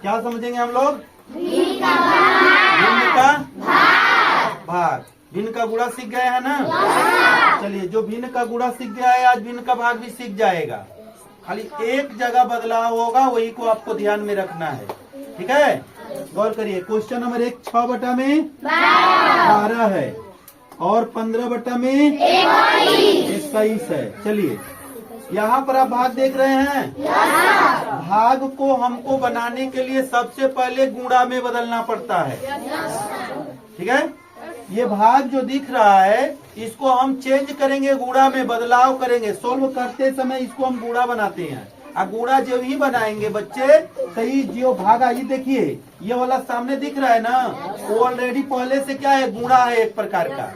क्या समझेंगे हम लोग? भिन्न का भाग। भिन्न का गुणा सीख गए हैं ना? चलिए, जो भिन्न का गुणा सीख गया है आज भिन्न का भाग भी सीख जाएगा। खाली एक जगह बदलाव होगा, वही को आपको ध्यान में रखना है। ठीक है, गौर करिए। क्वेश्चन नंबर 1 6 बटा में 12 है और 15 बटा में 21 है। चलिए, यहाँ पर आप भाग देख रहे हैं। भाग को हमको बनाने के लिए सबसे पहले गुणा में बदलना पड़ता है। ठीक है, ये भाग जो दिख रहा है इसको हम चेंज करेंगे, गुणा में बदलाव करेंगे। सोल्व करते समय इसको हम गुणा बनाते हैं। गुणा जब ही बनाएंगे बच्चे, सही जो भागा, ये देखिए ये वाला सामने दिख रहा है ना, वो ऑलरेडी पहले से क्या है, गुणा है एक प्रकार का।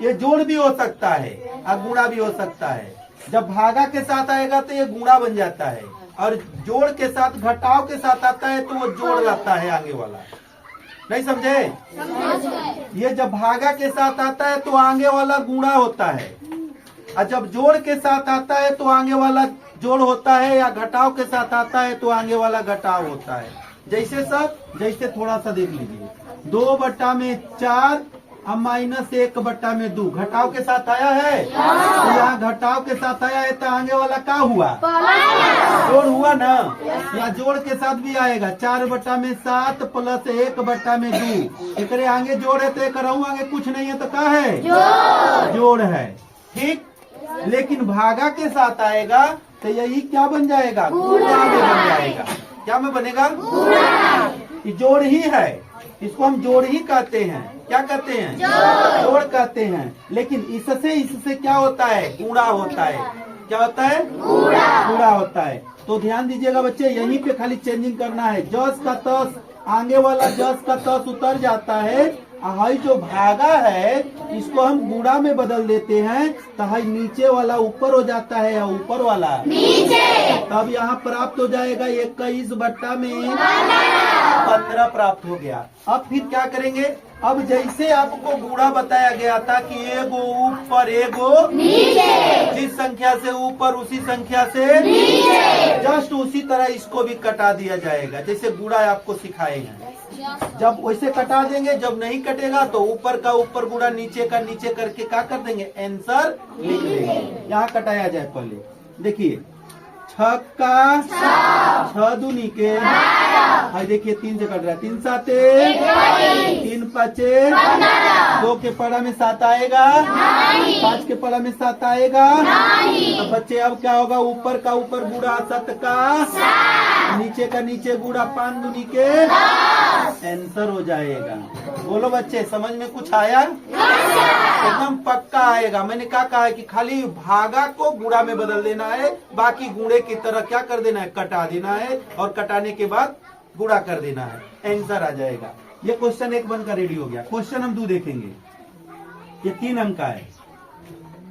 ये जोड़ भी हो सकता है और गुणा भी हो सकता है। जब भागा के साथ आएगा तो ये गुणा बन जाता है, और जोड़ के साथ घटाव के साथ आता है तो वो जोड़ रहता है आगे वाला। नहीं समझे? ये जब भागा के साथ आता है तो आगे वाला गुणा होता है, और जब जोड़ के साथ आता है तो आगे वाला जोड़ होता है, या घटाव के साथ आता है तो आगे वाला घटाव होता है। जैसे थोड़ा सा देख लीजिए, 2 बटा में 4 अब -1 बटा में 2 घटाव के साथ आया है। तो यहाँ घटाव के साथ आया है तो आगे वाला क्या हुआ, जोड़ हुआ ना। या जोड़ के साथ भी आएगा, 4 बटा में 7 प्लस 1 बटा में 2। एक आगे जोड़ है तो एक आगे कुछ नहीं है तो क्या है, जोड़ है। ठीक, लेकिन भागा के साथ आएगा तो यही क्या बन जाएगा, गुणा में बन जाएगा। क्या में बनेगा, ये जोड़ ही है, इसको हम जोड़ ही कहते हैं। क्या कहते हैं, जोड़ कहते हैं। लेकिन इससे क्या होता है, गुणा होता है। क्या होता है, गुणा होता है। तो ध्यान दीजिएगा बच्चे, यहीं पे खाली चेंजिंग करना है। जस का तस, आगे वाला जस का तस उतर जाता है। हाई जो भागा है इसको हम गुणा में बदल देते हैं, तो हाई नीचे वाला ऊपर हो जाता है या ऊपर वाला नीचे। तब यहाँ प्राप्त हो जाएगा 21 बटा में 15 प्राप्त हो गया। अब फिर क्या करेंगे, अब जैसे आपको गुणा बताया गया था कि एगो ऊपर एगो नीचे, जिस संख्या से ऊपर उसी संख्या से नीचे, जस्ट उसी तरह इसको भी कटा दिया जाएगा जैसे गुणा आपको सिखाए हैं। जब वैसे कटा देंगे, जब नहीं कटेगा तो ऊपर का ऊपर गुणा नीचे का नीचे करके क्या कर देंगे, आंसर लिख देंगे। यहाँ कटाया जाए पहले, देखिए 6 का 6 दूनी के, देखिए 3 से कट रहा है, 3 साते 3 5 2 के पड़ा में 7 आएगा, 5 के पड़ा में 7 आएगा। तो बच्चे अब क्या होगा, ऊपर का ऊपर गुणा 7 का नीचे का नीचे गुणा 5 दूनी के, आंसर हो जाएगा। बोलो बच्चे, समझ में कुछ आया? एकदम पक्का आएगा। मैंने क्या कहा है कि खाली भागा को गुणा में बदल देना है, बाकी गुणे की तरह क्या कर देना है, कटा देना है, और कटाने के बाद गुणा कर देना है, आंसर आ जाएगा। ये क्वेश्चन 1 बनकर रेडी हो गया। क्वेश्चन हम 2 देखेंगे, ये 3 अंक का है।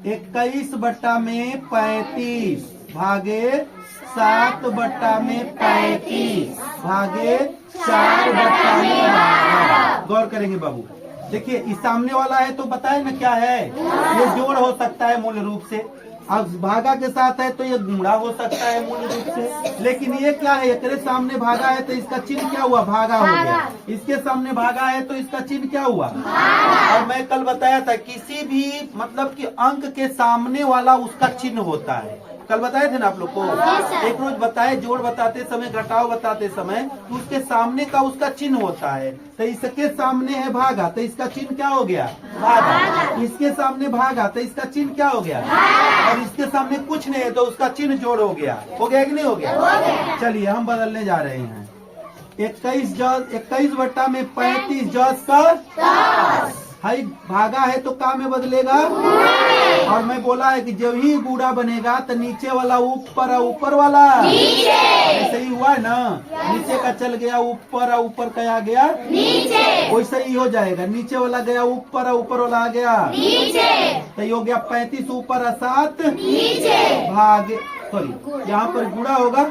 21 बटा में 35 भागे 7 बटा में 35 भागे 4 बटा में 12। गौर करेंगे बाबू, देखिए इस सामने वाला है तो बताए ना क्या है, ये जोड़ हो सकता है मूल रूप से। अब भागा के साथ है तो ये गुणा हो सकता है मूल रूप से। लेकिन ये क्या है, एक सामने भागा है तो इसका चिन्ह क्या हुआ, भागा हो गया। इसके सामने भागा है तो इसका चिन्ह क्या हुआ। और मैं कल बताया था किसी भी मतलब कि अंक के सामने वाला उसका चिन्ह होता है। कल बताए थे ना आप लोग को, एक रोज बताए, जोड़ बताते समय, घटाव बताते समय, तो उसके सामने का उसका चिन्ह होता है। तो इसके सामने है भागा तो इसका चिन्ह क्या हो गया, भागा। इसके सामने भागा तो इसका चिन्ह क्या हो गया, और इसके सामने कुछ नहीं है तो उसका चिन्ह जोड़ हो गया। हो गया कि नहीं हो गया? चलिए हम बदलने जा रहे हैं। 21 बटा में 35 जस का हाई भागा है तो का में बदलेगा, और मैं बोला है कि जब ही गुणा बनेगा तो नीचे वाला ऊपर और ऊपर वाला नीचे। ऐसे ही हुआ है ना, नीचे का चल गया ऊपर और ऊपर का आ गया नीचे, वैसे ही हो जाएगा। नीचे वाला गया ऊपर और ऊपर वाला आ गया नीचे, तो ये हो गया 35 ऊपर और 7 नीचे भागे, सॉरी यहाँ पर गुणा होगा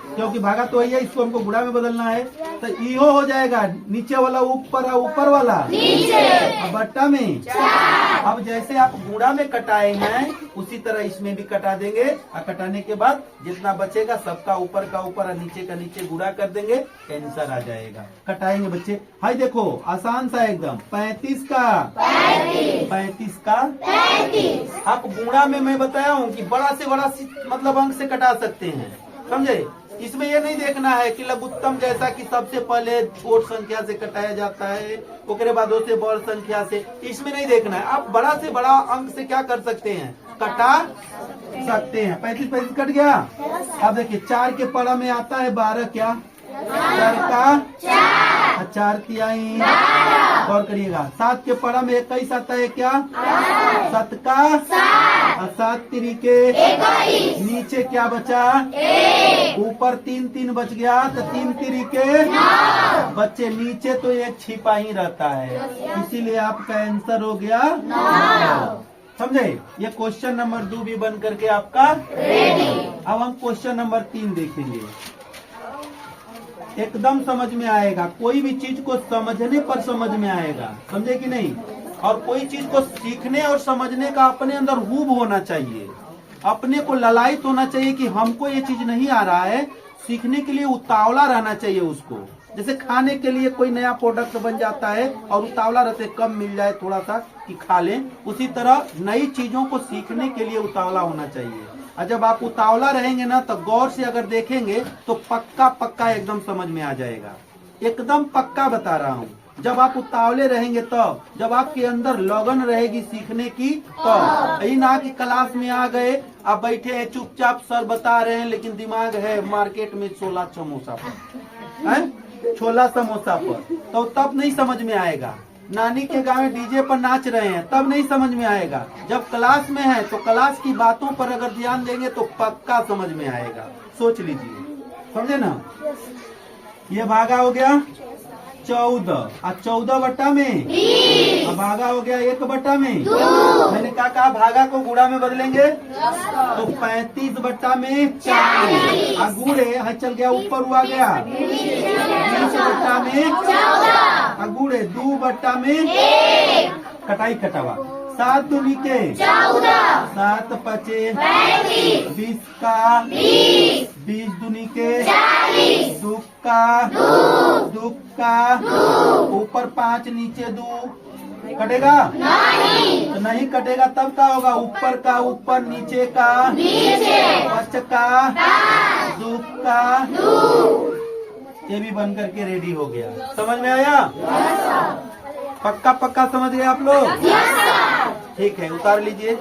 क्योंकि भागा तो वही है, इसको हमको गुणा में बदलना है। तो इहो हो जाएगा, नीचे वाला ऊपर, ऊपर वाला नीचे, और बट्टा में 4। अब जैसे आप गुणा में कटाए हैं उसी तरह इसमें भी कटा देंगे, और कटाने के बाद जितना बचेगा सबका ऊपर का ऊपर और नीचे का नीचे गुणा कर देंगे, आंसर आ जाएगा। कटाएंगे बच्चे, हाय देखो आसान सा एकदम, 35 का 35 का 35। आप गुणा में मैं बताया हूँ कि बड़ा से बड़ा मतलब अंक से कटा सकते हैं, समझे। इसमें ये नहीं देखना है कि लघुत्तम जैसा कि सबसे पहले छोट संख्या से कटाया जाता है, उसके बाद से बड़ संख्या से, इसमें नहीं देखना है। आप बड़ा से बड़ा अंक से क्या कर सकते हैं, कटा सकते हैं। 35 कट गया। अब देखिए 4 के पड़ा में आता है 12, क्या 4 का 4 तिहाई, और करिएगा। 7 के पड़ा में 21 आता है, क्या 7 का 7 तिरिके, नीचे क्या बचा, ऊपर 3 बच गया, तो 3 तिरिके बच्चे, नीचे तो एक छिपा ही रहता है, इसीलिए आपका आंसर हो गया 9। समझे। ये क्वेश्चन नंबर 2 भी बन करके आपका रेडी। अब हम क्वेश्चन नंबर 3 देखेंगे, एकदम समझ में आएगा। कोई भी चीज को समझने पर समझ में आएगा, समझे कि नहीं। और कोई चीज को सीखने और समझने का अपने अंदर हुब होना चाहिए, अपने को ललायत होना चाहिए कि हमको ये चीज नहीं आ रहा है, सीखने के लिए उतावला रहना चाहिए उसको। जैसे खाने के लिए कोई नया प्रोडक्ट बन जाता है और उतावला रहते, कम मिल जाए थोड़ा सा कि खा लें, उसी तरह नई चीजों को सीखने के लिए उतावला होना चाहिए। और जब आप उतावला रहेंगे ना तो गौर से अगर देखेंगे तो पक्का एकदम समझ में आ जाएगा, एकदम पक्का बता रहा हूँ। जब आप उतावले रहेंगे तब, जब आपके अंदर लगन रहेगी सीखने की तब। यही ना कि क्लास में आ गए, आप बैठे हैं चुपचाप, सर बता रहे हैं लेकिन दिमाग है मार्केट में छोला समोसा पर, छोला समोसा पर, तो तब नहीं समझ में आएगा। नानी के गाँव में डीजे पर नाच रहे हैं तब नहीं समझ में आएगा। जब क्लास में है तो क्लास की बातों पर अगर ध्यान देंगे तो पक्का समझ में आएगा। सोच लीजिए, समझे ना। ये भागा हो गया 14, और 14 बट्टा में 20, और भागा हो गया 1 बट्टा में 2। मैंने कहा भागा को गुणा में बदलेंगे तो 35 बट्टा में 40, और गुड़े चल गया ऊपर हुआ गया 20 बट्टा में 14, और गुड़े 2 बट्टा में 1, कटाई कटावा 7 दूनी के 14, 7 पचे 20 का 20 दूनी के 40, 2 का 2 का ऊपर 5 नीचे 2, कटेगा नहीं, तो नहीं कटेगा तब क्या होगा, ऊपर का ऊपर नीचे का नीचे, 5 का 2 का 2। ये भी बन करके रेडी हो गया। समझ में आया? पक्का समझ गए आप लोग? ठीक है, उतार लीजिए।